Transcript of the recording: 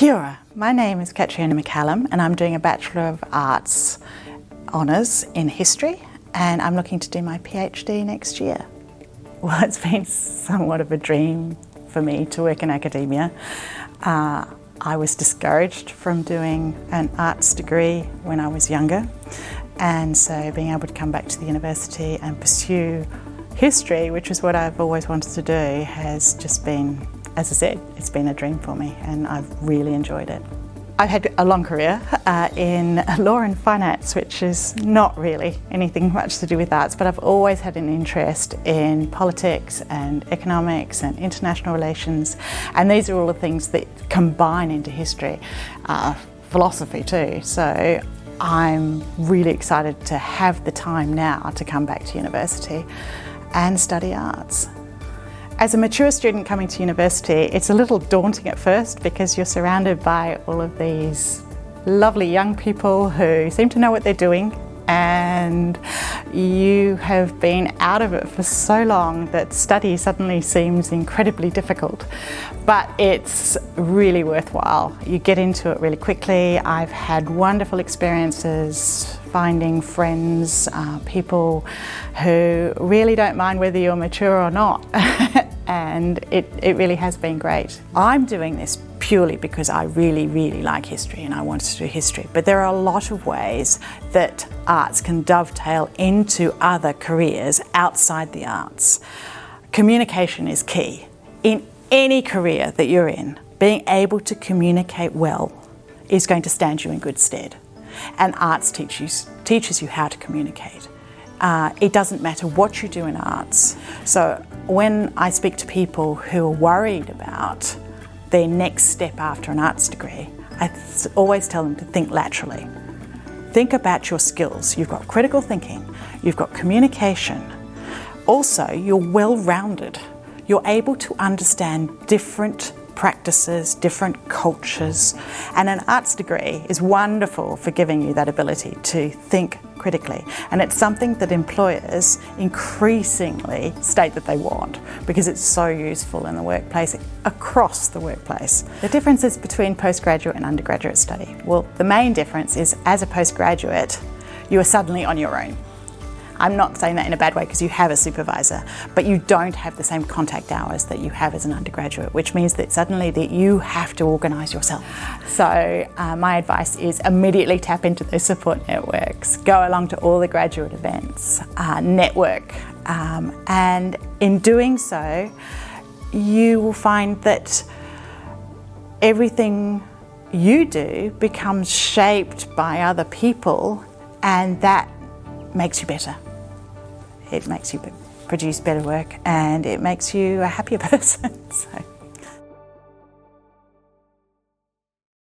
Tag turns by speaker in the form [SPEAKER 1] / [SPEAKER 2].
[SPEAKER 1] Kia ora. My name is Catriona McCallum and I'm doing a Bachelor of Arts Honours in History, and I'm looking to do my PhD next year. Well, it's been somewhat of a dream for me to work in academia. I was discouraged from doing an arts degree when I was younger, and so being able to come back to the university and pursue history, which is what I've always wanted to do, has just been, as I said, it's been a dream for me and I've really enjoyed it. I've had a long career in law and finance, which is not really anything much to do with arts, but I've always had an interest in politics and economics and international relations, and these are all the things that combine into history, philosophy too. So I'm really excited to have the time now to come back to university and study arts. As a mature student coming to university, it's a little daunting at first because you're surrounded by all of these lovely young people who seem to know what they're doing, and you have been out of it for so long that study suddenly seems incredibly difficult. But it's really worthwhile. You get into it really quickly. I've had wonderful experiences finding friends, people who really don't mind whether you're mature or not. And it really has been great. I'm doing this purely because I really like history and I wanted to do history, but there are a lot of ways that arts can dovetail into other careers outside the arts. Communication is key. In any career that you're in, being able to communicate well is going to stand you in good stead. And arts teaches you how to communicate. It doesn't matter what you do in arts. So when I speak to people who are worried about their next step after an arts degree, I always tell them to think laterally. Think about your skills. You've got critical thinking, you've got communication. Also, you're well-rounded. You're able to understand different practices, different cultures, and an arts degree is wonderful for giving you that ability to think critically, and it's something that employers increasingly state that they want because it's so useful in the workplace, across the workplace. The differences between postgraduate and undergraduate study. Well, the main difference is as a postgraduate, you are suddenly on your own. I'm not saying that in a bad way because you have a supervisor, but you don't have the same contact hours that you have as an undergraduate, which means that suddenly that you have to organise yourself. So my advice is immediately tap into those support networks, go along to all the graduate events, network, and in doing so, you will find that everything you do becomes shaped by other people, and that makes you better. It makes you produce better work and it makes you a happier person. So.